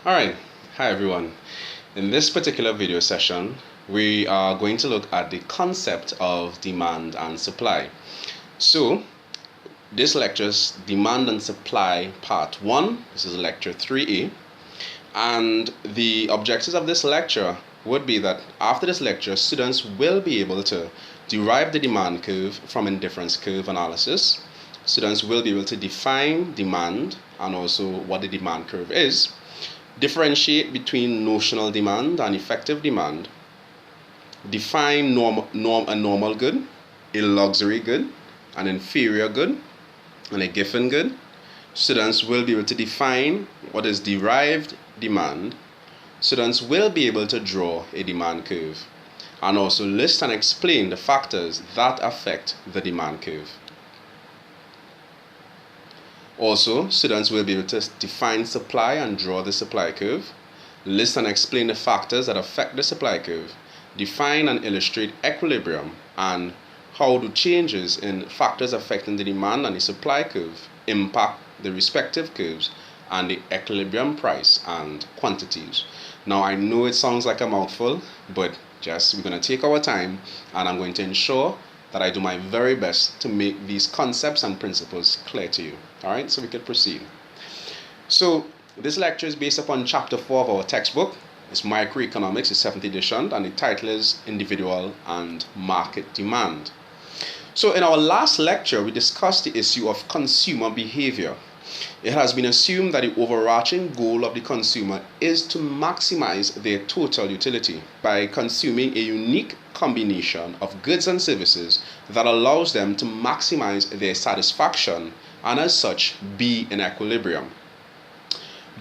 Alright, hi everyone. In this particular video session, we are going to look at the concept of demand and supply. So, this lecture's Demand and Supply Part 1. This is lecture 3A. And the objectives of this lecture would be that after this lecture, students will be able to derive the demand curve from indifference curve analysis. Students will be able to define demand and also what the demand curve is. Differentiate between notional demand and effective demand. Define a normal good, a luxury good, an inferior good, and a given good. Students will be able to define what is derived demand. Students will be able to draw a demand curve and also list and explain the factors that affect the demand curve. Also, students will be able to define supply and draw the supply curve, list and explain the factors that affect the supply curve, define and illustrate equilibrium, and how do changes in factors affecting the demand and the supply curve impact the respective curves and the equilibrium price and quantities. Now, I know it sounds like a mouthful, but we're going to take our time, and I'm going to ensure that I do my very best to make these concepts and principles clear to you. Alright, so we could proceed. So, this lecture is based upon chapter 4 of our textbook. It's Microeconomics, the 7th edition, and the title is Individual and Market Demand. So, in our last lecture, we discussed the issue of consumer behavior. It has been assumed that the overarching goal of the consumer is to maximize their total utility by consuming a unique combination of goods and services that allows them to maximize their satisfaction and as such be in equilibrium.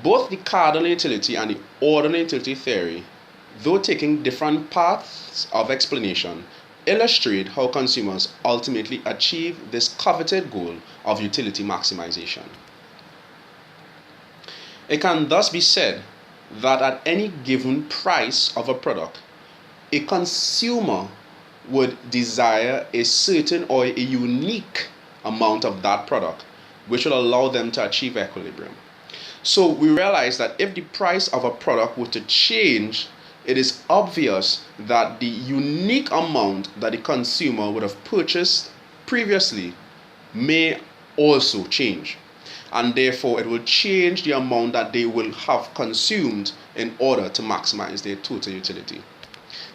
Both the cardinal utility and the ordinal utility theory, though taking different paths of explanation, illustrate how consumers ultimately achieve this coveted goal of utility maximization. It can thus be said that at any given price of a product, a consumer would desire a certain or a unique amount of that product, which will allow them to achieve equilibrium. So we realize that if the price of a product were to change, it is obvious that the unique amount that the consumer would have purchased previously may also change. And therefore, it will change the amount that they will have consumed in order to maximize their total utility.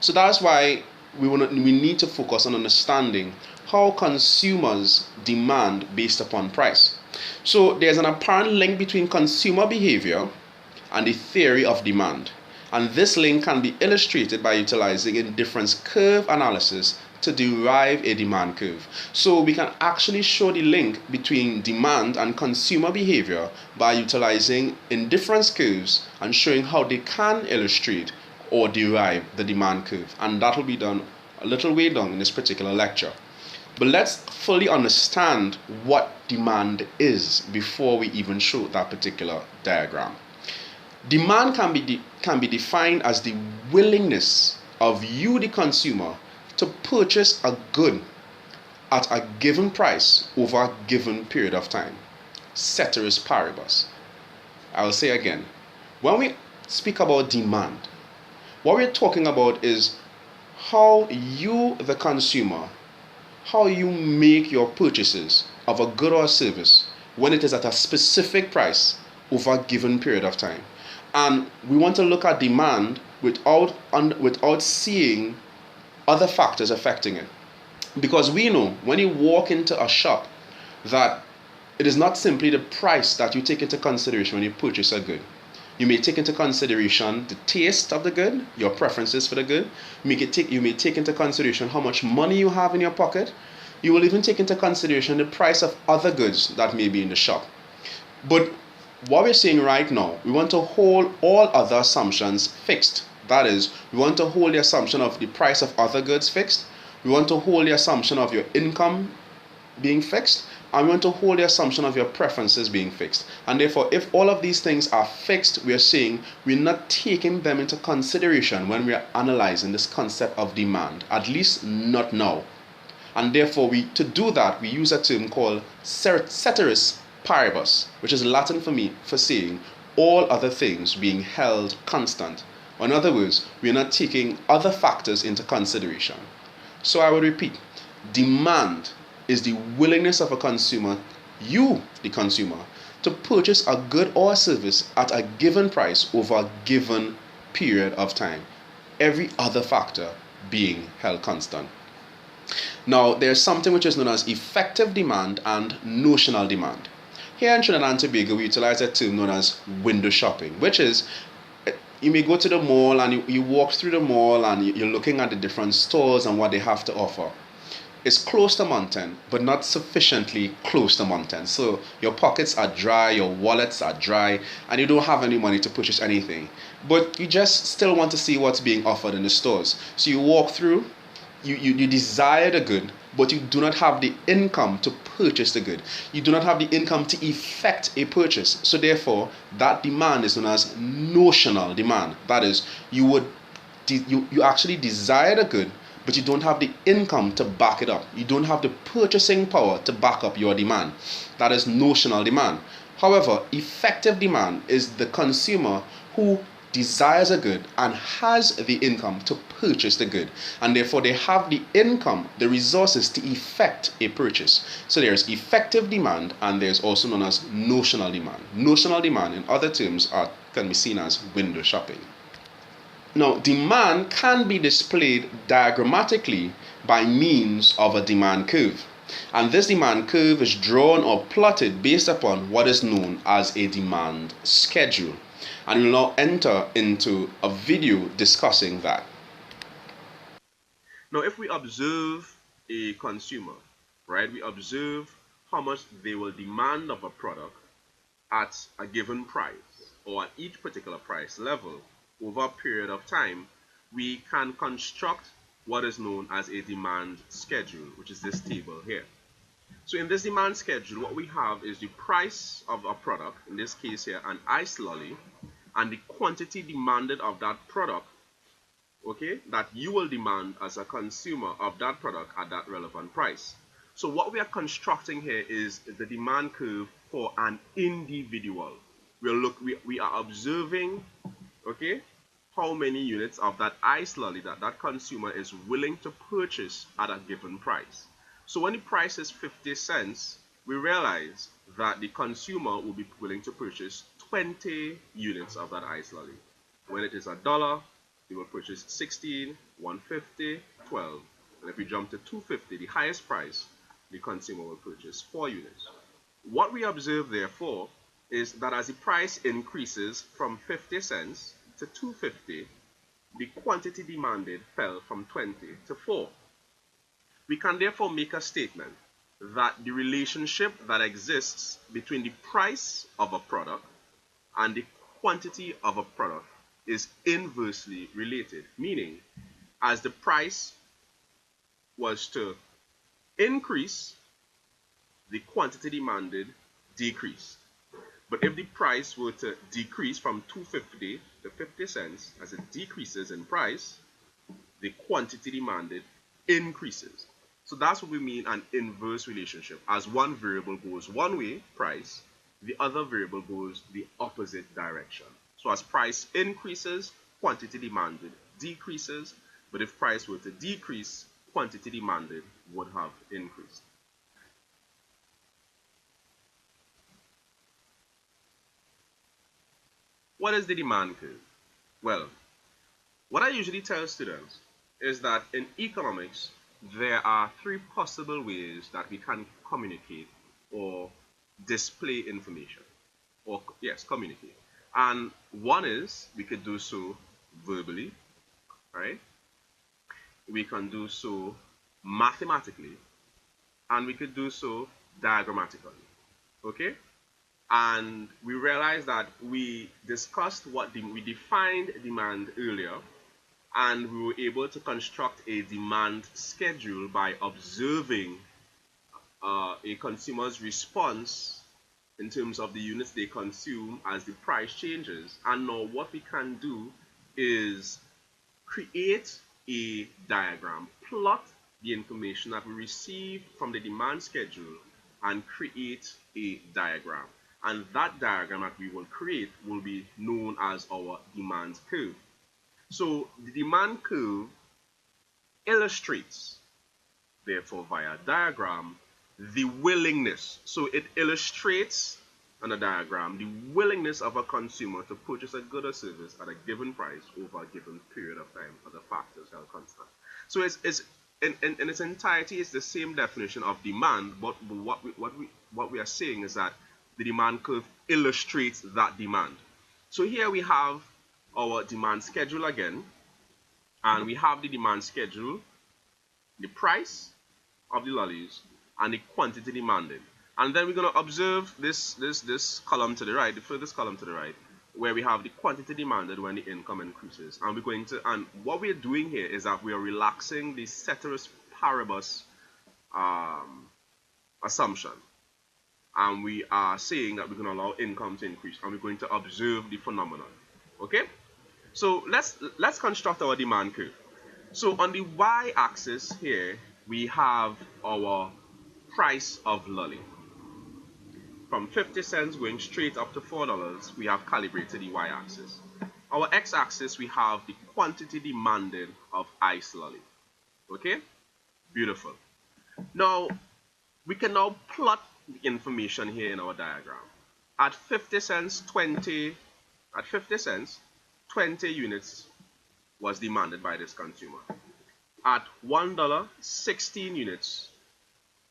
So that's why we need to focus on understanding how consumers demand based upon price. So there's an apparent link between consumer behavior and the theory of demand. And this link can be illustrated by utilizing indifference curve analysis to derive a demand curve. So we can actually show the link between demand and consumer behavior by utilizing indifference curves and showing how they can illustrate or derive the demand curve. And that will be done a little way down in this particular lecture. But let's fully understand what demand is before we even show that particular diagram. Demand can be defined as the willingness of you, the consumer, to purchase a good at a given price over a given period of time. Ceteris paribus. I will say again, when we speak about demand, what we're talking about is how you, the consumer, how you make your purchases of a good or a service when it is at a specific price over a given period of time. And we want to look at demand without seeing other factors affecting it. Because we know when you walk into a shop that it is not simply the price that you take into consideration when you purchase a good. You may take into consideration the taste of the good, your preferences for the good. You may take into consideration how much money you have in your pocket. You will even take into consideration the price of other goods that may be in the shop. But what we're saying right now, we want to hold all other assumptions fixed. That is, we want to hold the assumption of the price of other goods fixed. We want to hold the assumption of your income being fixed. And we want to hold the assumption of your preferences being fixed. And therefore, if all of these things are fixed, we are saying we're not taking them into consideration when we are analyzing this concept of demand, at least not now. And therefore, to do that, we use a term called ceteris paribus, which is Latin for saying all other things being held constant. In other words, we are not taking other factors into consideration. So I would repeat, demand is the willingness of a consumer, you, the consumer, to purchase a good or a service at a given price over a given period of time. Every other factor being held constant. Now, there's something which is known as effective demand and notional demand. Here in Trinidad and Tobago, we utilize a term known as window shopping, which is you may go to the mall and you walk through the mall and you're looking at the different stores and what they have to offer. It's close to mountain, but not sufficiently close to mountain. So your pockets are dry, your wallets are dry, and you don't have any money to purchase anything. But you just still want to see what's being offered in the stores. So you walk through, you desire the good, but you do not have the income to purchase the good. You do not have the income to effect a purchase. So therefore, that demand is known as notional demand. That is, you actually desire the good, but you don't have the income to back it up. You don't have the purchasing power to back up your demand. That is notional demand. However, effective demand is the consumer who desires a good and has the income to purchase the good, and therefore they have the income, the resources to effect a purchase. So there's effective demand and there's also known as notional demand. Notional demand, in other terms, can be seen as window shopping. Now, demand can be displayed diagrammatically by means of a demand curve. And this demand curve is drawn or plotted based upon what is known as a demand schedule. And we'll now enter into a video discussing that. Now, if we observe a consumer, right, we observe how much they will demand of a product at a given price or at each particular price level over a period of time, we can construct what is known as a demand schedule, which is this table here. So in this demand schedule, what we have is the price of a product, in this case here, an ice lolly, and the quantity demanded of that product, okay, that you will demand as a consumer of that product at that relevant price. So what we are constructing here is the demand curve for an individual. We are observing, okay, how many units of that ice lolly that consumer is willing to purchase at a given price. So when the price is 50 cents, we realize that the consumer will be willing to purchase 20 units of that ice lolly. When it is $1, they will purchase 16, 150, 12. And if we jump to 250, the highest price, the consumer will purchase 4 units. What we observe, therefore, is that as the price increases from 50 cents to 250, the quantity demanded fell from 20 to 4. We can therefore make a statement that the relationship that exists between the price of a product and the quantity of a product is inversely related, meaning as the price was to increase, the quantity demanded decreased. But if the price were to decrease from 250 to 50 cents, as it decreases in price, the quantity demanded increases. So that's what we mean an inverse relationship. As one variable goes one way, price, the other variable goes the opposite direction. So as price increases, quantity demanded decreases, but if price were to decrease, quantity demanded would have increased. What is the demand curve? Well, what I usually tell students is that in economics, there are 3 possible ways that we can communicate or display information, or yes, communicate. And one is we could do so verbally, right? We can do so mathematically, and we could do so diagrammatically, okay? And we realized that we discussed we defined demand earlier, and we were able to construct a demand schedule by observing a consumer's response in terms of the units they consume as the price changes. And now what we can do is create a diagram, plot the information that we receive from the demand schedule, and create a diagram. And that diagram that we will create will be known as our demand curve. So the demand curve illustrates, therefore, via diagram, the willingness. So it illustrates on a diagram the willingness of a consumer to purchase a good or service at a given price over a given period of time. Other factors held constant. So it's in its entirety, it's the same definition of demand, but what we are saying is that the demand curve illustrates that demand. So here we have our demand schedule again, and we have the demand schedule, the price of the lollies, and the quantity demanded. And then we're going to observe this column to the right, the furthest column to the right, where we have the quantity demanded when the income increases. And what we're doing here is that we are relaxing the ceteris paribus assumption. And we are saying that we're going to allow income to increase, and we're going to observe the phenomenon. Okay? So let's construct our demand curve. So on the y-axis here, we have our price of lolly. From 50 cents going straight up to $4, we have calibrated the y-axis. Our x-axis, we have the quantity demanded of ice lolly. Okay? Beautiful. Now, we can now plot the information here in our diagram. At 50 cents, 20 units was demanded by this consumer. At $1, 16 units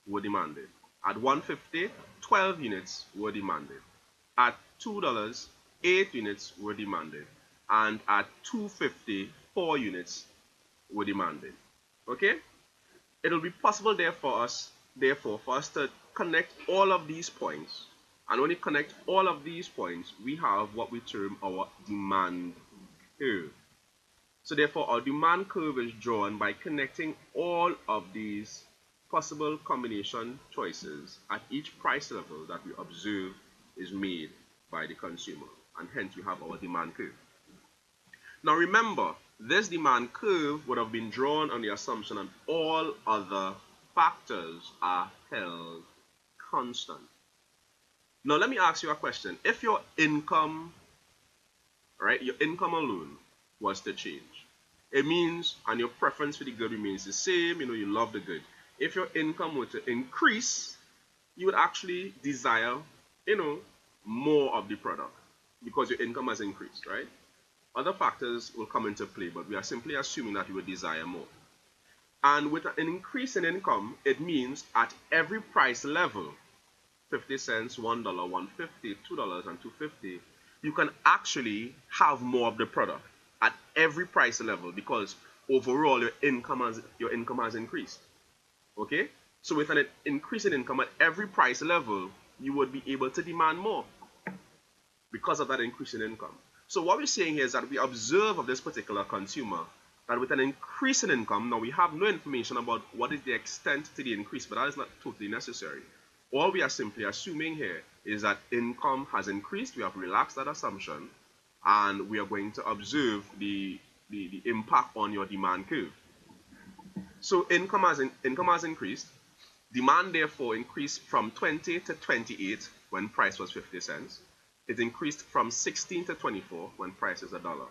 were demanded. At $1.50, 12 units were demanded. At $2, 8 units were demanded. And at $2.50, 4 units were demanded. Okay? It will be possible therefore for us to connect all of these points. And when you connect all of these points, we have what we term our demand curve. So therefore, our demand curve is drawn by connecting all of these possible combination choices at each price level that we observe is made by the consumer. And hence, we have our demand curve. Now remember, this demand curve would have been drawn on the assumption that all other factors are held constant. Now let me ask you a question. If your income, right, your income alone was to change, it means, and your preference for the good remains the same, you love the good. If your income were to increase, you would actually desire, more of the product because your income has increased, right? Other factors will come into play, but we are simply assuming that you would desire more. And with an increase in income, it means at every price level, 50 cents, $1, $1.50, $2, and $2.50, you can actually have more of the product at every price level because overall your income has increased. Okay? So with an increase in income at every price level, you would be able to demand more because of that increase in income. So what we're saying here is that we observe of this particular consumer that with an increase in income, now we have no information about what is the extent to the increase, but that is not totally necessary. All we are simply assuming here is that income has increased. We have relaxed that assumption, and we are going to observe the impact on your demand curve. So income has increased. Demand therefore increased from 20 to 28 when price was 50 cents. It increased from 16 to 24 when price is $1.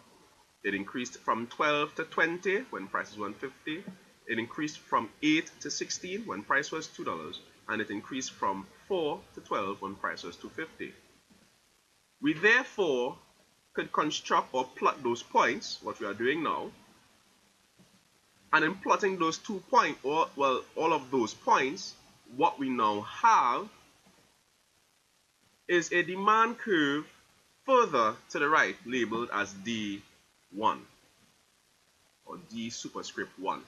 It increased from 12 to 20 when price is $1.50. It increased from 8 to 16 when price was $2. And it increased from 4 to 12 when price was $2.50. We therefore could construct or plot those points, what we are doing now, and in plotting those 2 points, or well, all of those points, what we now have is a demand curve further to the right, labeled as D1 or D superscript 1.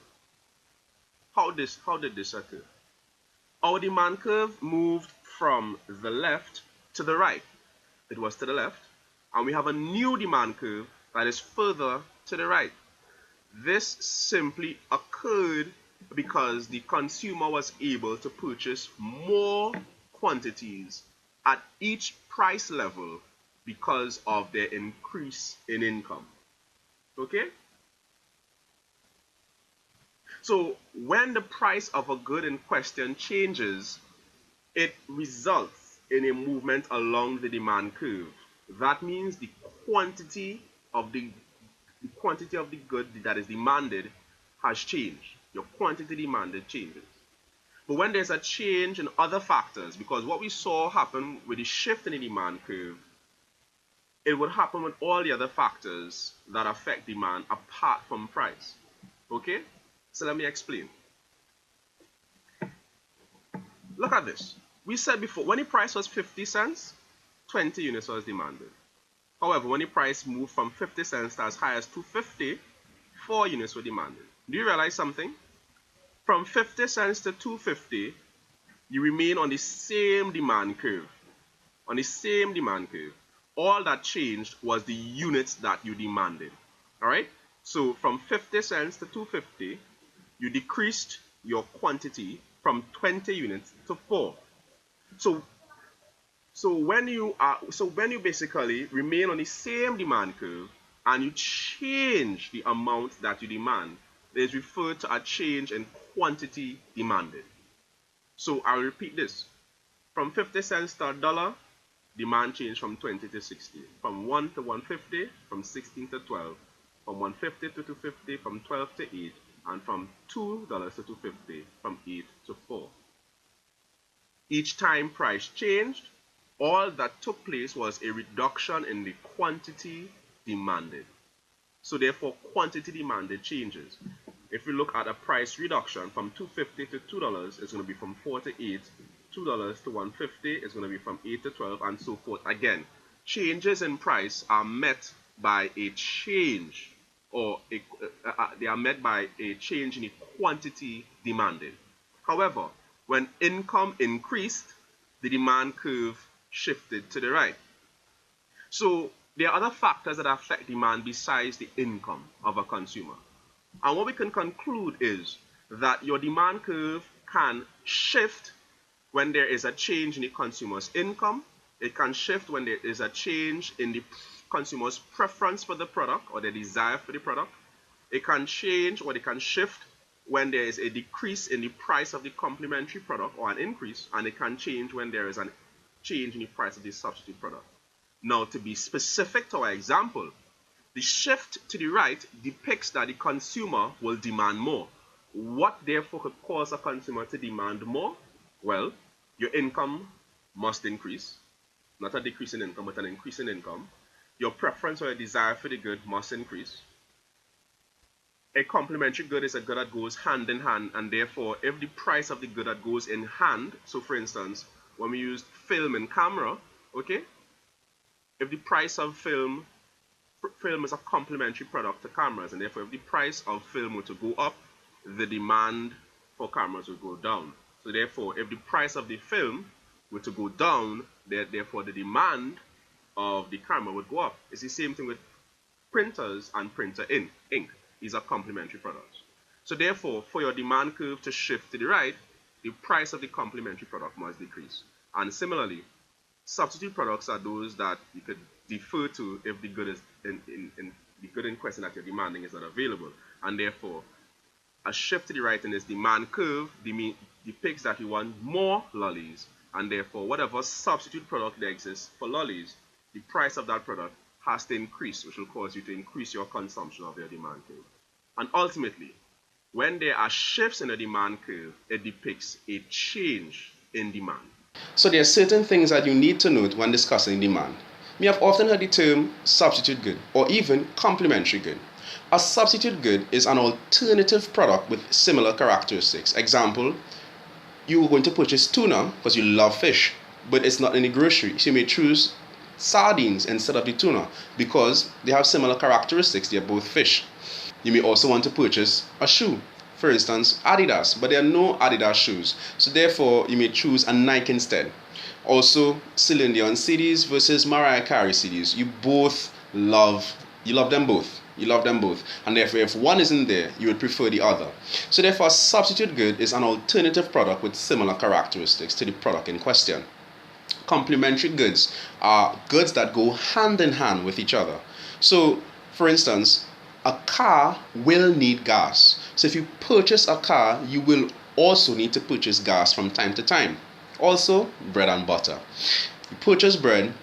How did this occur? Our demand curve moved from the left to the right. It was to the left, and we have a new demand curve that is further to the right. This simply occurred because the consumer was able to purchase more quantities at each price level because of their increase in income. Okay? So when the price of a good in question changes, it results in a movement along the demand curve. That means the quantity of the good that is demanded has changed. Your quantity demanded changes. But when there's a change in other factors, because what we saw happen with the shift in the demand curve, it would happen with all the other factors that affect demand apart from price. Okay? So let me explain. Look at this. We said before, when the price was 50 cents, 20 units was demanded. However, when the price moved from 50 cents to as high as 250, 4 units were demanded. Do you realize something? From 50 cents to 250, you remain on the same demand curve. On the same demand curve. All that changed was the units that you demanded. Alright? So from 50 cents to 250, you decreased your quantity from 20 units to 4. So when you basically remain on the same demand curve and you change the amount that you demand, it is referred to a change in quantity demanded. So I'll repeat this. From 50 cents to $1, demand changed from 20 to 60. From 1 to 150, from 16 to 12. From 150 to 250, from 12 to 8. And from $2 to 250, from 8 to 4. Each time price changed, all that took place was a reduction in the quantity demanded. So therefore, quantity demanded changes. If we look at a price reduction from $2.50 to $2, it's going to be from 4 to 8. $2 to 150 is going to be from 8 to 12, and so forth. Again, changes in price are met by a change, or they are met by a change in the quantity demanded. However, when income increased, the demand curve shifted to the right. So there are other factors that affect demand besides the income of a consumer. And what we can conclude is that your demand curve can shift when there is a change in the consumer's income. It can shift when there is a change in the consumer's preference for the product or their desire for the product. It can change, or it can shift when there is a decrease in the price of the complementary product or an increase, and it can change when there is a change in the price of the substitute product. Now, to be specific to our example, the shift to the right depicts that the consumer will demand more. What therefore could cause a consumer to demand more? Well, your income must increase. Not a decrease in income, but an increase in income. Your preference or your desire for the good must increase. A complementary good is a good that goes hand in hand, and therefore if the price of the good that goes in hand, so for instance, when we use film and camera, okay, if the price of film is a complementary product to cameras, and therefore if the price of film were to go up, the demand for cameras would go down. So therefore, if the price of the film were to go down, therefore the demand of the camera would go up. It's the same thing with printers and printer ink. These are complementary products. So therefore, for your demand curve to shift to the right, the price of the complementary product must decrease. And similarly, substitute products are those that you could defer to if the good is the good in question that you're demanding is not available. And therefore, a shift to the right in this demand curve depicts that you want more lollies, and therefore whatever substitute product there exists for lollies, the price of that product has to increase, which will cause you to increase your consumption of your demand curve. And ultimately, when there are shifts in the demand curve, it depicts a change in demand. So there are certain things that you need to note when discussing demand. You have often heard the term substitute good or even complementary good. A substitute good is an alternative product with similar characteristics. Example, you are going to purchase tuna because you love fish, but it's not in the grocery. So you may choose sardines instead of the tuna because they have similar characteristics. They are both fish. You may also want to purchase a shoe. For instance, Adidas, but there are no Adidas shoes. So therefore, you may choose a Nike instead. Also, Celine Dion CDs versus Mariah Carey CDs. You love them both. You love them both. And therefore, if one isn't there, you would prefer the other. So therefore, a substitute good is an alternative product with similar characteristics to the product in question. Complementary goods are goods that go hand in hand with each other. So, for instance, a car will need gas. So if you purchase a car, you will also need to purchase gas from time to time. Also, bread and butter. You purchase bread.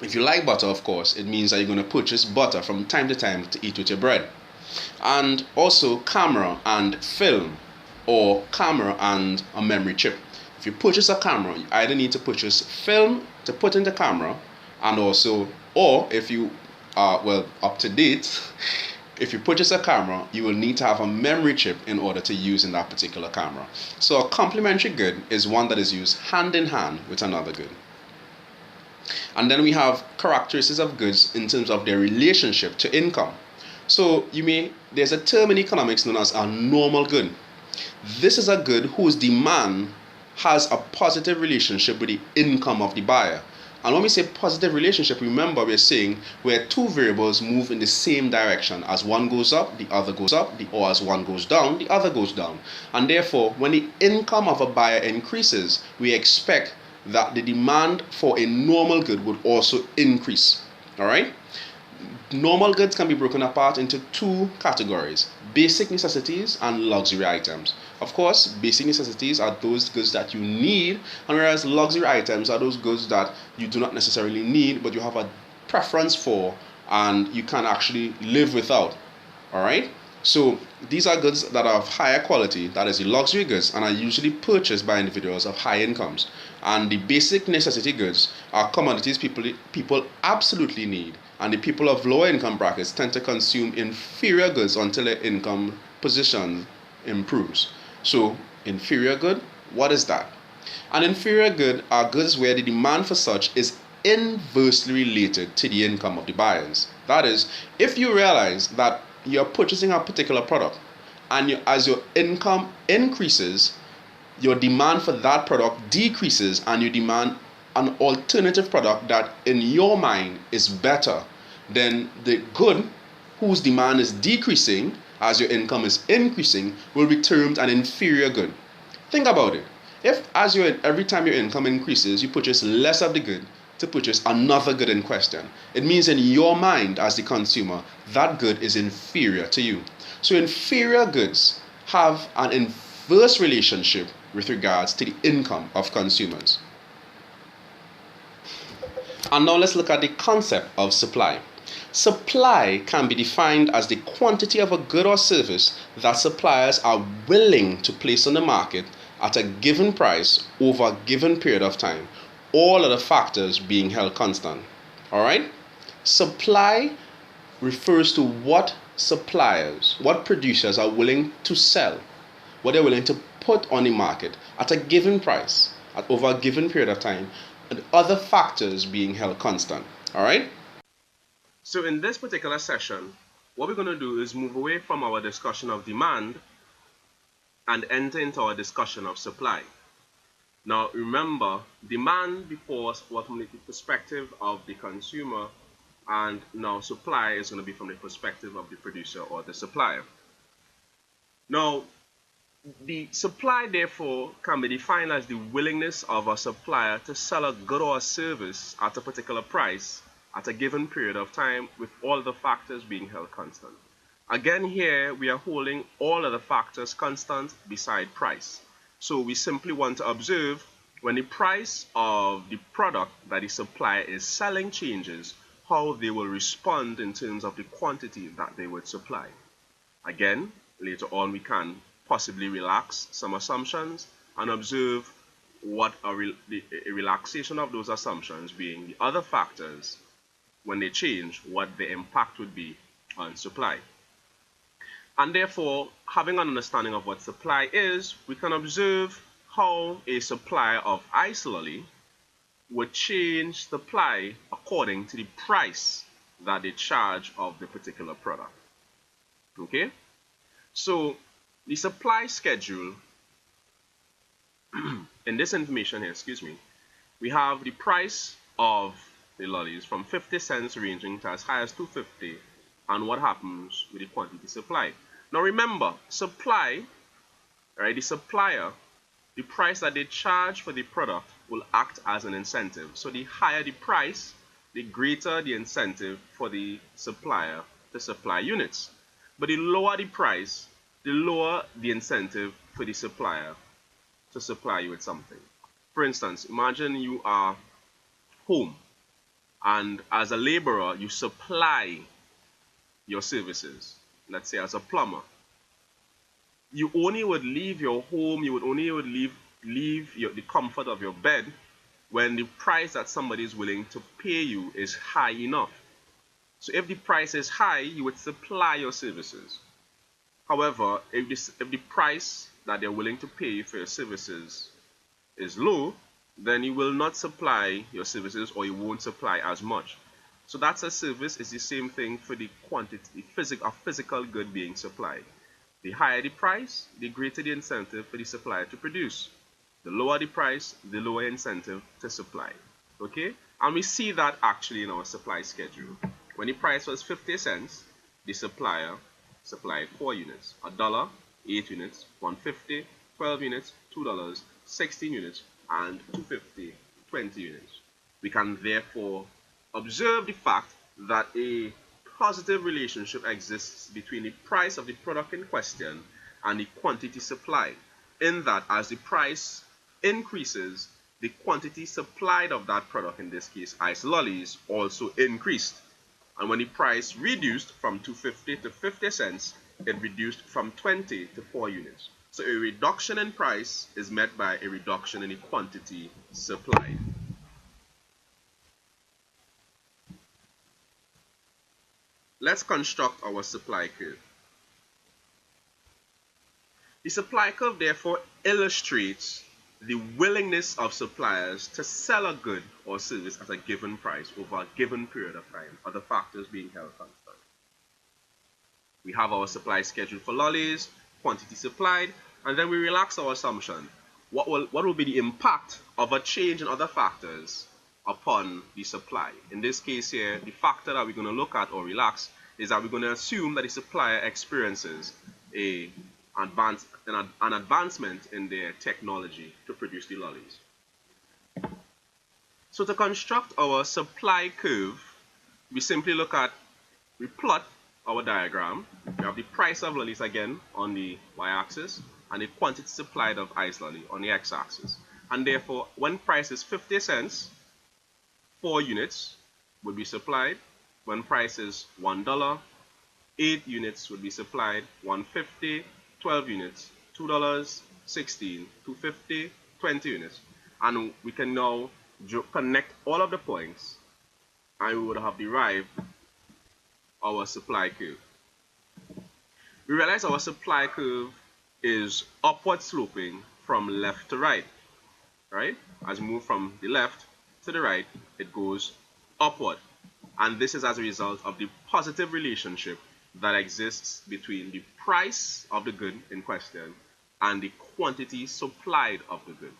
If you like butter, of course, it means that you're going to purchase butter from time to time to eat with your bread. And also camera and film, or camera and a memory chip. If you purchase a camera, you either need to purchase film to put in the camera, and also, or if you are well up to date, if you purchase a camera, you will need to have a memory chip in order to use in that particular camera. So a complementary good is one that is used hand in hand with another good. And then we have characteristics of goods in terms of their relationship to income. So there's a term in economics known as a normal good. This is a good whose demand has a positive relationship with the income of the buyer. And when we say positive relationship, remember we're saying where two variables move in the same direction. As one goes up, the other goes up, or as one goes down, the other goes down. And therefore, when the income of a buyer increases, we expect that the demand for a normal good would also increase. All right? Normal goods can be broken apart into two categories: basic necessities and luxury items. Of course, basic necessities are those goods that you need, and whereas luxury items are those goods that you do not necessarily need, but you have a preference for and you can actually live without. All right? So these are goods that are of higher quality, that is the luxury goods, and are usually purchased by individuals of high incomes. And the basic necessity goods are commodities people absolutely need, and the people of lower income brackets tend to consume inferior goods until their income position improves. So inferior good, what is that? An inferior good are goods where the demand for such is inversely related to the income of the buyers. That is, if you realize that you're purchasing a particular product and as your income increases, your demand for that product decreases and you demand an alternative product that in your mind is better, then the good whose demand is decreasing as your income is increasing will be termed an inferior good. Think about it. If every time your income increases, you purchase less of the good to purchase another good in question, it means in your mind as the consumer, that good is inferior to you. So inferior goods have an inverse relationship with regards to the income of consumers. And now let's look at the concept of supply. Supply can be defined as the quantity of a good or service that suppliers are willing to place on the market at a given price over a given period of time, all other factors being held constant. Alright? Supply refers to what producers are willing to sell, what they're willing to put on the market at a given price, over a given period of time, and other factors being held constant. Alright? So in this particular session, what we're going to do is move away from our discussion of demand and enter into our discussion of supply. Now remember, demand before was from the perspective of the consumer, and now supply is going to be from the perspective of the producer or the supplier. Now, the supply therefore can be defined as the willingness of a supplier to sell a good or a service at a particular price at a given period of time, with all the factors being held constant. Again, here we are holding all of the factors constant beside price. So we simply want to observe when the price of the product that the supplier is selling changes, how they will respond in terms of the quantity that they would supply. Again, later on we can possibly relax some assumptions and observe what a relaxation of those assumptions being the other factors, when they change, what the impact would be on supply. And therefore, having an understanding of what supply is, we can observe how a supplier of ice lolly would change supply according to the price that they charge of the particular product. Okay? So, the supply schedule, in this information here, we have the price of the lollies from 50 cents ranging to as high as 250, and what happens with the quantity supply. Now remember, supply, right, the supplier, the price that they charge for the product will act as an incentive. So the higher the price, the greater the incentive for the supplier to supply units. But the lower the price, the lower the incentive for the supplier to supply you with something. For instance, imagine you are home and as a laborer you supply your services. Let's say as a plumber, you only would leave your home, you would only would leave the comfort of your bed when the price that somebody is willing to pay you is high enough. So if the price is high, you would supply your services. However, if the price that they're willing to pay for your services is low, then you will not supply your services, or you won't supply as much. So that's a service. Is the same thing for the quantity, a physical good being supplied. The higher the price, the greater the incentive for the supplier to produce. The lower the price, the lower incentive to supply. Okay? And we see that actually in our supply schedule. When the price was 50 cents, the supplier supplied 4 units. $1, 8 units, 150, 12 units, $2, 16 units, and 250, 20 units. We can therefore observe the fact that a positive relationship exists between the price of the product in question and the quantity supplied, in that as the price increases, the quantity supplied of that product, in this case ice lollies, also increased. And when the price reduced from 250 to 50 cents, it reduced from 20 to 4 units. So a reduction in price is met by a reduction in the quantity supplied. Let's construct our supply curve. The supply curve therefore illustrates the willingness of suppliers to sell a good or service at a given price over a given period of time, other factors being held constant. We have our supply schedule for lollies, quantity supplied, and then we relax our assumption. What will be the impact of a change in other factors upon the supply? In this case here, the factor that we're going to look at or relax is that we're going to assume that the supplier experiences an advancement in their technology to produce the lollies. So to construct our supply curve, we simply plot our diagram. We have the price of lollies again on the y-axis and the quantity supplied of ice lolly on the x-axis. And therefore, when price is 50 cents, 4 units would be supplied. When price is $1, 8 units would be supplied. 150, 12 units, $2, 16, 250, 20 units. And we can now connect all of the points and we would have derived our supply curve. We realize our supply curve is upward sloping from left to right. Right? As we move from the left to the right, it goes upward. And this is as a result of the positive relationship that exists between the price of the good in question and the quantity supplied of the good.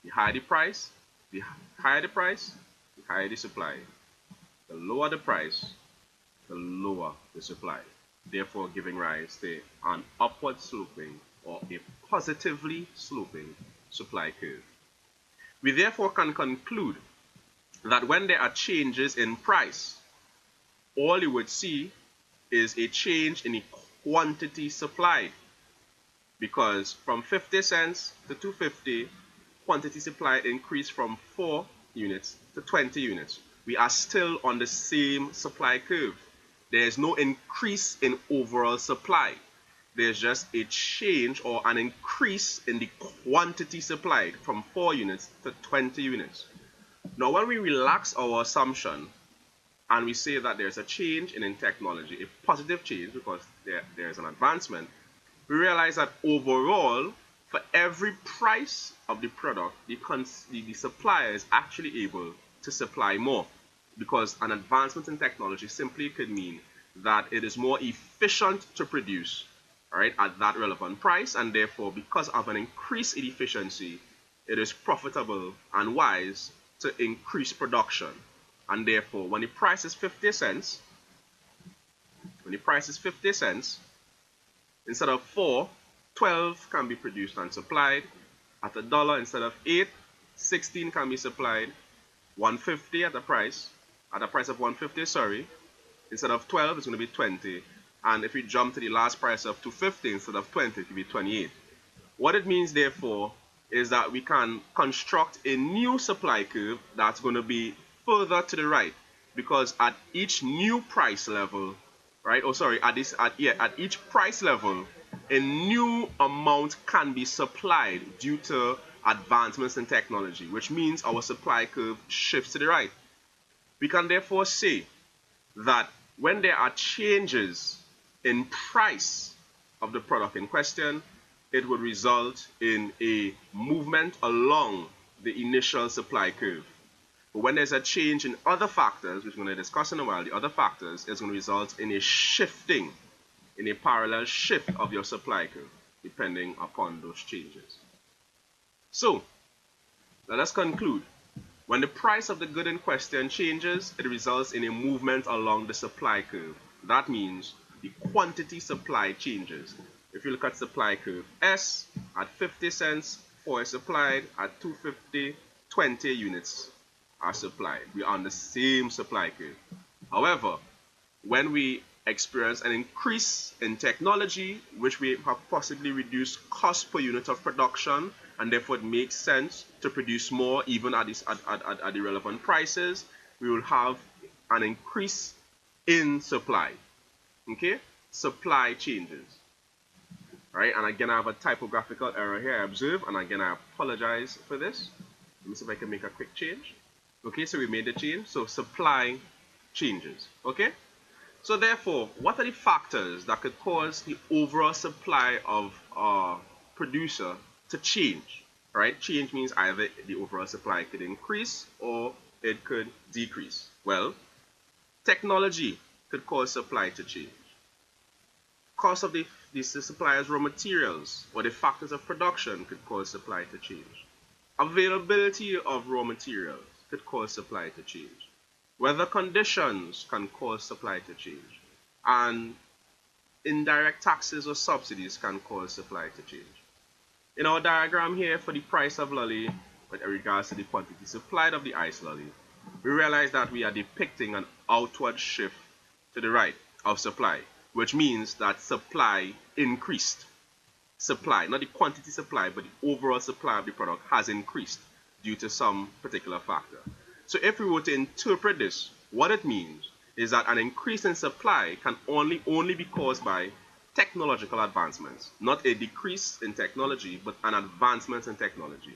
The higher the price, the higher the supply. The lower the price, the lower the supply. Therefore giving rise to an upward sloping or a positively sloping supply curve. We therefore can conclude that when there are changes in price, all you would see is a change in the quantity supplied, because from 50 cents to 250, quantity supplied increased from 4 units to 20 units. We are still on the same supply curve. There is no increase in overall supply. There's just a change or an increase in the quantity supplied from 4 units to 20 units. Now, when we relax our assumption and we say that there's a change in technology, a positive change because there's an advancement, we realize that overall, for every price of the product, the supplier is actually able to supply more, because an advancement in technology simply could mean that it is more efficient to produce, right, at that relevant price, and therefore because of an increase in efficiency, it is profitable and wise to increase production. And therefore, when the price is 50 cents, instead of 4, 12 can be produced and supplied. At $1 instead of 8, 16 can be supplied. 150 at a price of 150, sorry, instead of 12, it's going to be 20. And if we jump to the last price of 250, instead of 20, it will be 28. What it means, therefore, is that we can construct a new supply curve that's going to be further to the right, because at each new price level, right? Oh, sorry, at each price level, a new amount can be supplied due to advancements in technology, which means our supply curve shifts to the right. We can therefore say that when there are changes in price of the product in question, it would result in a movement along the initial supply curve. But when there's a change in other factors, which we're going to discuss in a while, the other factors is going to result in a shifting, in a parallel shift of your supply curve, depending upon those changes. So, let us conclude. When the price of the good in question changes, it results in a movement along the supply curve. That means the quantity supply changes. If you look at supply curve S, at 50 cents, 4 is supplied, at 250, 20 units are supplied. We are on the same supply curve. However, when we experience an increase in technology, which we have possibly reduced cost per unit of production, and therefore it makes sense to produce more even at the relevant prices, we will have an increase in supply. Okay? Supply changes. Right? And again, I have a typographical error here, I observe, and again, I apologize for this. Let me see if I can make a quick change. Okay, so we made the change. So supply changes. Okay? So therefore, what are the factors that could cause the overall supply of a producer to change? Right? Change means either the overall supply could increase or it could decrease. Well, technology could cause supply to change. Cost of the supplier's raw materials or the factors of production could cause supply to change. Availability of raw materials could cause supply to change. Weather conditions can cause supply to change. And indirect taxes or subsidies can cause supply to change. In our diagram here for the price of lolly, with regards to the quantity supplied of the ice lolly, we realize that we are depicting an outward shift to the right of supply, which means that supply increased. Supply, not the quantity supply, but the overall supply of the product has increased due to some particular factor. So if we were to interpret this, what it means is that an increase in supply can only be caused by technological advancements, not a decrease in technology, but an advancement in technology.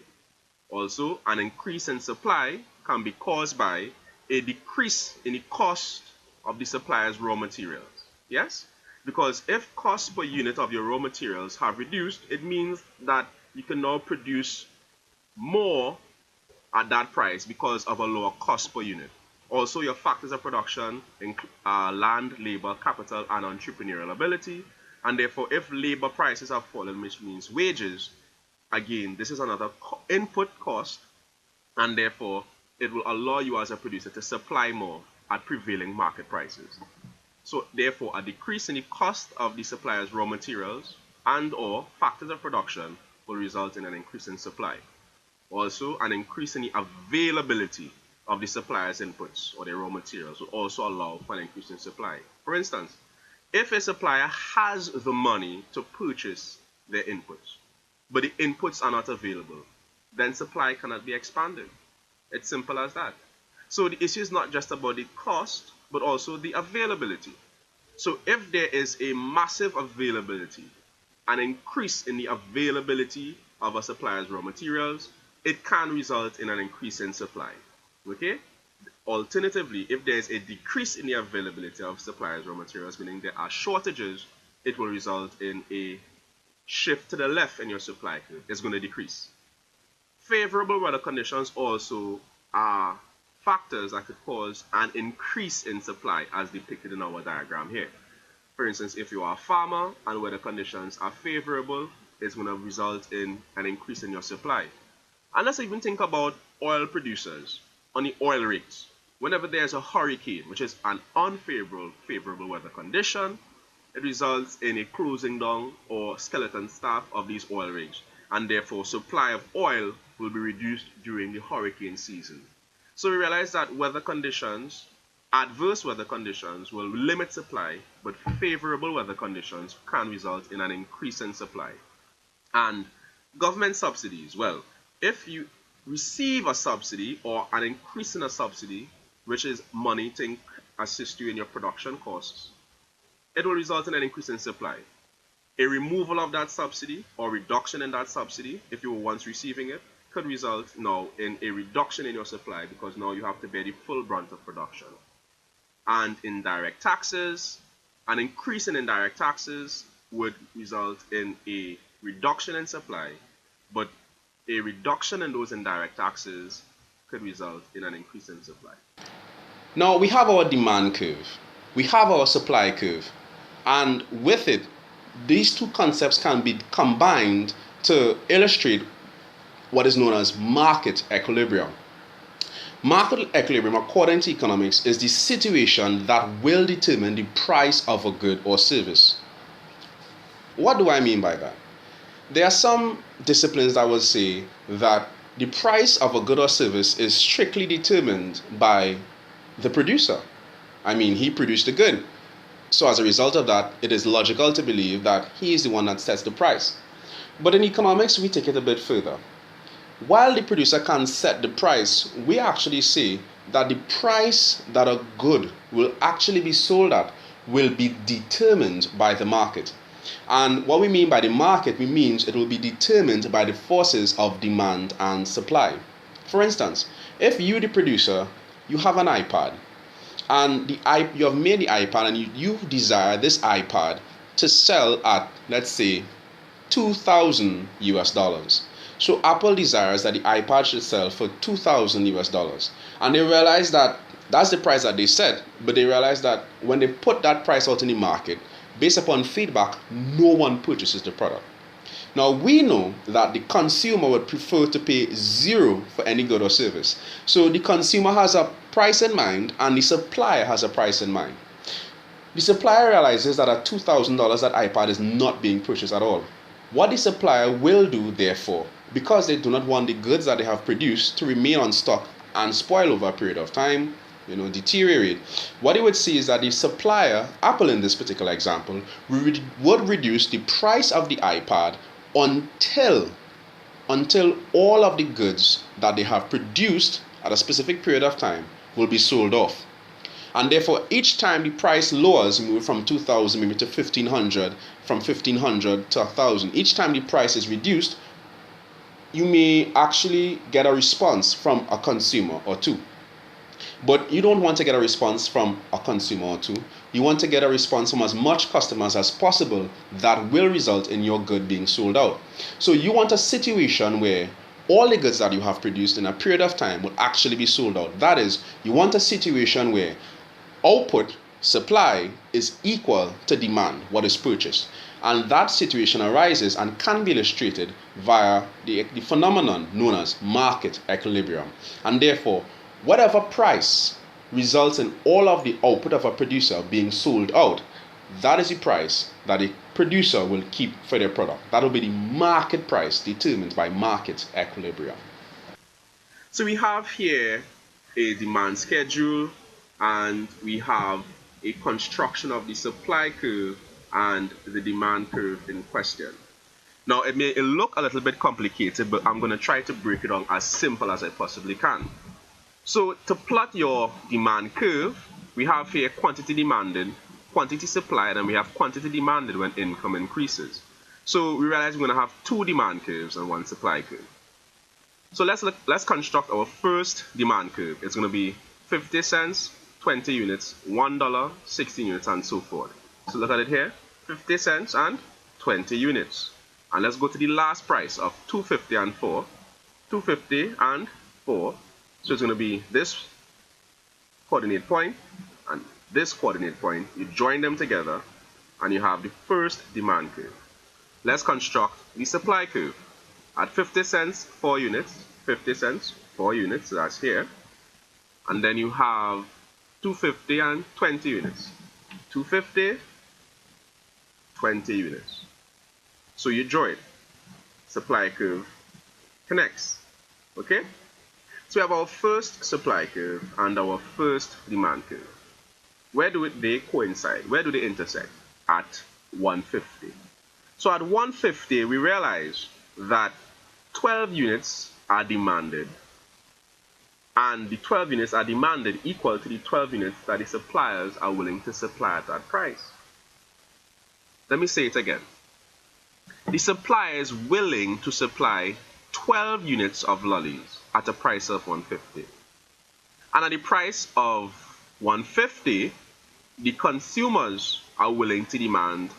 Also, an increase in supply can be caused by a decrease in the cost of the supplier's raw materials. Yes? Because if costs per unit of your raw materials have reduced, it means that you can now produce more at that price because of a lower cost per unit. Also, your factors of production include land, labor, capital, and entrepreneurial ability. And therefore, if labor prices have fallen, which means wages, again, this is another input cost, and therefore, it will allow you as a producer to supply more at prevailing market prices. So, therefore, a decrease in the cost of the supplier's raw materials and or factors of production will result in an increase in supply. Also, an increase in the availability of the supplier's inputs or their raw materials will also allow for an increase in supply. For instance, if a supplier has the money to purchase their inputs, but the inputs are not available, then supply cannot be expanded. It's simple as that. So the issue is not just about the cost, but also the availability. So if there is a massive availability, an increase in the availability of a supplier's raw materials, it can result in an increase in supply. Okay? Alternatively, if there is a decrease in the availability of suppliers' raw materials, meaning there are shortages, it will result in a shift to the left in your supply curve. It's going to decrease. Favorable weather conditions also are factors that could cause an increase in supply as depicted in our diagram here. For instance, if you are a farmer and weather conditions are favorable, it's going to result in an increase in your supply. And let's even think about oil producers on the oil rigs. Whenever there's a hurricane, which is an unfavorable weather condition, it results in a closing down or skeleton staff of these oil rigs, and therefore supply of oil will be reduced during the hurricane season. So we realize that adverse weather conditions will limit supply, but favorable weather conditions can result in an increase in supply. And Government subsidies. Well, if you receive a subsidy or an increase in a subsidy, which is money to assist you in your production costs, it will result in an increase in supply. A removal of that subsidy or reduction in that subsidy, if you were once receiving it, could result now in a reduction in your supply because now you have to bear the full brunt of production. And indirect taxes, an increase in indirect taxes would result in a reduction in supply, but a reduction in those indirect taxes could result in an increase in supply. Now we have our demand curve, we have our supply curve, and with it, these two concepts can be combined to illustrate what is known as market equilibrium. Market equilibrium, according to economics, is the situation that will determine the price of a good or service. What do I mean by that? There are some disciplines that will say that the price of a good or service is strictly determined by the producer. I mean, he produced the good. So as a result of that, it is logical to believe that he is the one that sets the price. But in economics, we take it a bit further. While the producer can set the price, we actually say that the price that a good will actually be sold at will be determined by the market. And what we mean by the market, we mean it will be determined by the forces of demand and supply. For instance, if you, the producer, you have an iPad, and you have made the iPad and you desire this iPad to sell at, let's say, 2,000 US dollars. So Apple desires that the iPad should sell for 2,000 US dollars. And they realize that that's the price that they set, but they realize that when they put that price out in the market, based upon feedback, no one purchases the product. Now we know that the consumer would prefer to pay zero for any good or service. So the consumer has a price in mind and the supplier has a price in mind. The supplier realizes that at $2,000 that iPad is not being purchased at all. What the supplier will do, therefore, because they do not want the goods that they have produced to remain on stock and spoil over a period of time, deteriorate, what they would see is that the supplier, Apple in this particular example, would reduce the price of the iPad until all of the goods that they have produced at a specific period of time will be sold off. And therefore, each time the price lowers, move from 2,000 maybe to 1,500, from 1,500 to 1,000, each time the price is reduced, you may actually get a response from a consumer or two. But you don't want to get a response from a consumer or two. You want to get a response from as much customers as possible that will result in your good being sold out. So you want a situation where all the goods that you have produced in a period of time will actually be sold out. That is, you want a situation where output, supply, is equal to demand, what is purchased. And that situation arises and can be illustrated via the phenomenon known as market equilibrium. And therefore, whatever price results in all of the output of a producer being sold out, that is the price that a producer will keep for their product. That will be the market price determined by market equilibrium. So we have here a demand schedule and we have a construction of the supply curve and the demand curve in question. Now it may look a little bit complicated, but I'm going to try to break it down as simple as I possibly can. So to plot your demand curve, we have here quantity demanded, quantity supplied, and we have quantity demanded when income increases. So we realize we're going to have two demand curves and one supply curve. So let's construct our first demand curve. It's going to be 50 cents, 20 units, $1, 16 units, and so forth. So look at it here, 50 cents and 20 units. And let's go to the last price of 250 and 4. 250 and 4. So it's going to be this coordinate point and this coordinate point. You join them together and you have the first demand curve. Let's construct the supply curve. At 50 cents, 4 units, 50 cents, 4 units, so that's here. And then you have 250 and 20 units. 250, 20 units. So you draw it. Supply curve connects. Okay? So we have our first supply curve and our first demand curve. Where do they coincide? Where do they intersect? At 150. So at 150, we realize that 12 units are demanded, and the 12 units are demanded equal to the 12 units that the suppliers are willing to supply at that price. Let me say it again. The supplier is willing to supply 12 units of lollies at a price of $150. And at the price of $150, the consumers are willing to demand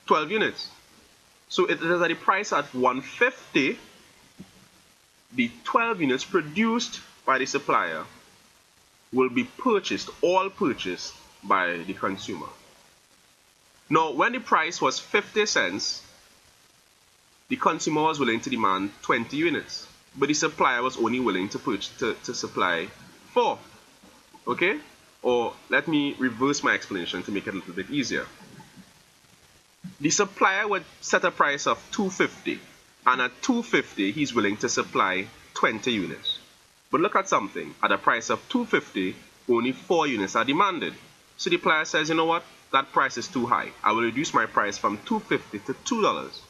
12 units. So it is at the price at $150, the 12 units produced by the supplier will be purchased, all purchased by the consumer. Now, when the price was 50 cents, the consumer was willing to demand 20 units, but the supplier was only willing to supply 4. Okay? Or let me reverse my explanation to make it a little bit easier. The supplier would set a price of $250, and at $250 he's willing to supply 20 units. But look at something. At a price of $250, only 4 units are demanded. So the supplier says, you know what? That price is too high. I will reduce my price from $250 to $2.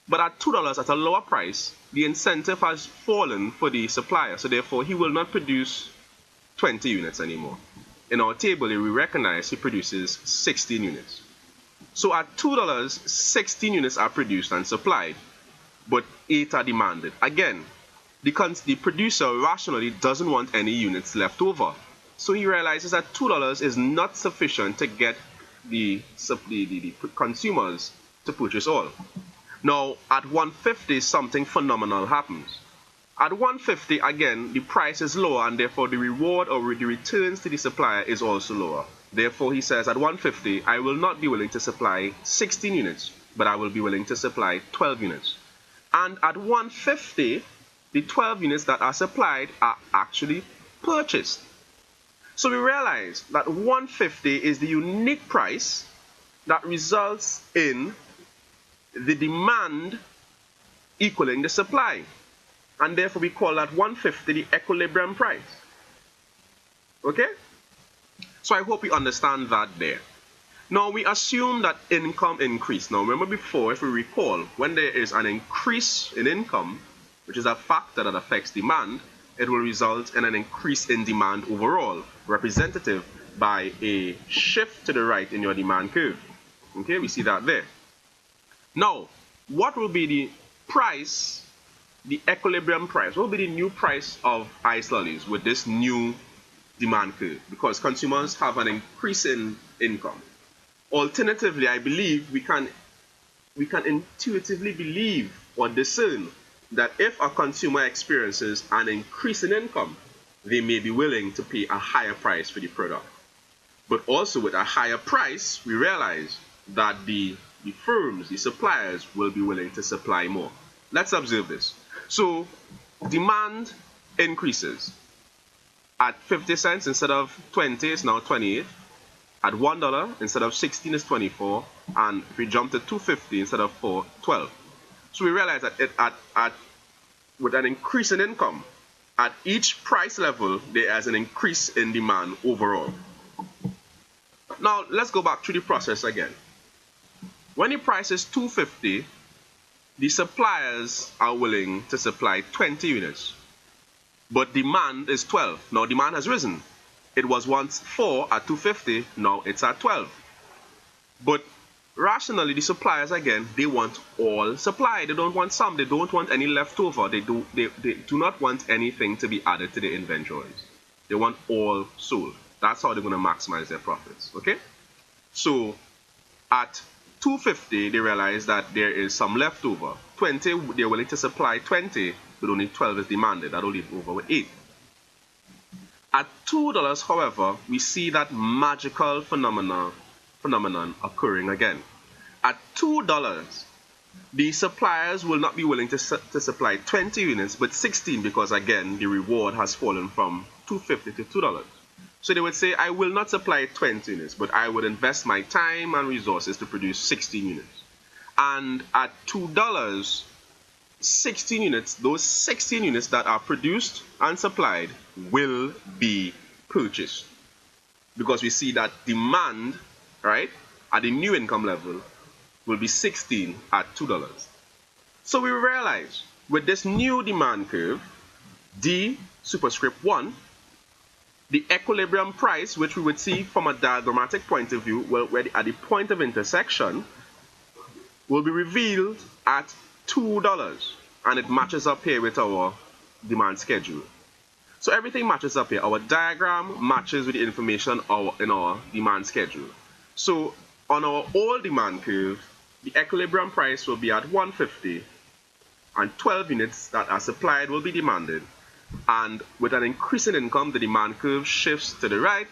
But at $2 at a lower price, the incentive has fallen for the supplier. So therefore, he will not produce 20 units anymore. In our table, we recognize he produces 16 units. So at $2, 16 units are produced and supplied, but 8 are demanded. Again, the producer rationally doesn't want any units left over. So he realizes that $2 is not sufficient to get the consumers to purchase all. Now, at $150, something phenomenal happens. At $150, again, the price is lower, and therefore the reward or the returns to the supplier is also lower. Therefore, he says at $150, I will not be willing to supply 16 units, but I will be willing to supply 12 units. And at $150, the 12 units that are supplied are actually purchased. So we realize that $150 is the unique price that results in the demand equaling the supply. And therefore we call that $150 the equilibrium price. Okay? So I hope you understand that there. Now we assume that income increased. Now remember before, if we recall, when there is an increase in income, which is a factor that affects demand, it will result in an increase in demand overall, representative by a shift to the right in your demand curve. Okay, we see that there. Now, what will be the price, the equilibrium price? What will be the new price of ice lollies with this new demand curve? Because consumers have an increase in income. Alternatively, I believe we can intuitively believe or discern that if a consumer experiences an increase in income, they may be willing to pay a higher price for the product. But also with a higher price, we realize that the firms, the suppliers, will be willing to supply more. Let's observe this. So demand increases. At 50 cents instead of 20, it's now 28. At $1 instead of 16 is 24. And if we jump to 250 instead of 4, 12. So we realize that with an increase in income, at each price level, there is an increase in demand overall. Now, let's go back through the process again. When the price is $250, the suppliers are willing to supply 20 units, but demand is 12. Now, demand has risen. It was once 4 at $250, now it's at 12. But rationally, the suppliers, again, they want all supply. They don't want some. They don't want any leftover. They do not want anything to be added to the inventories. They want all sold. That's how they're going to maximize their profits. Okay? So, at $250, they realize that there is some leftover. 20, they're willing to supply 20, but only 12 is demanded. That'll leave over with 8. At $2, however, we see that magical phenomenon occurring again. At $2, the suppliers will not be willing to supply 20 units, but 16, because again, the reward has fallen from $250 to $2. So they would say, I will not supply 20 units, but I would invest my time and resources to produce 16 units. And at $2, 16 units, those 16 units that are produced and supplied will be purchased. Because we see that demand, right, at the new income level will be 16 at $2. So we realize with this new demand curve, D superscript 1, the equilibrium price, which we would see from a diagrammatic point of view, where at the point of intersection, will be revealed at $2. And it matches up here with our demand schedule. So everything matches up here. Our diagram matches with the information in our demand schedule. So on our old demand curve, the equilibrium price will be at 150 and 12 units that are supplied will be demanded. And with an increase in income, the demand curve shifts to the right,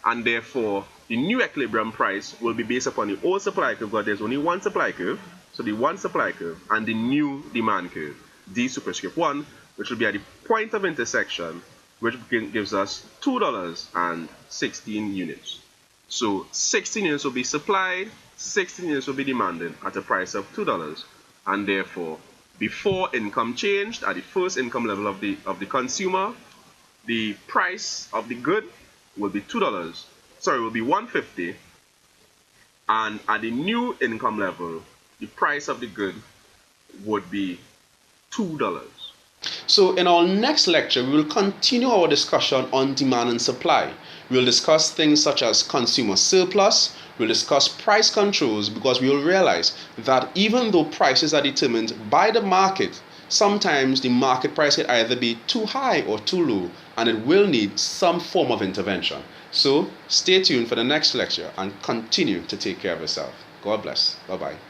and therefore the new equilibrium price will be based upon the old supply curve, because there's only one supply curve, so the one supply curve, and the new demand curve, D superscript 1, which will be at the point of intersection, which gives us $2.16 units. So 16 units will be supplied, 16 units will be demanded at a price of $2, and therefore before income changed at the first income level of the consumer, the price of the good will be $2. Sorry, will be $150, and at the new income level, the price of the good would be $2. So in our next lecture, we will continue our discussion on demand and supply. We'll discuss things such as consumer surplus. We'll discuss price controls, because we will realize that even though prices are determined by the market, sometimes the market price can either be too high or too low, and it will need some form of intervention. So stay tuned for the next lecture and continue to take care of yourself. God bless. Bye-bye.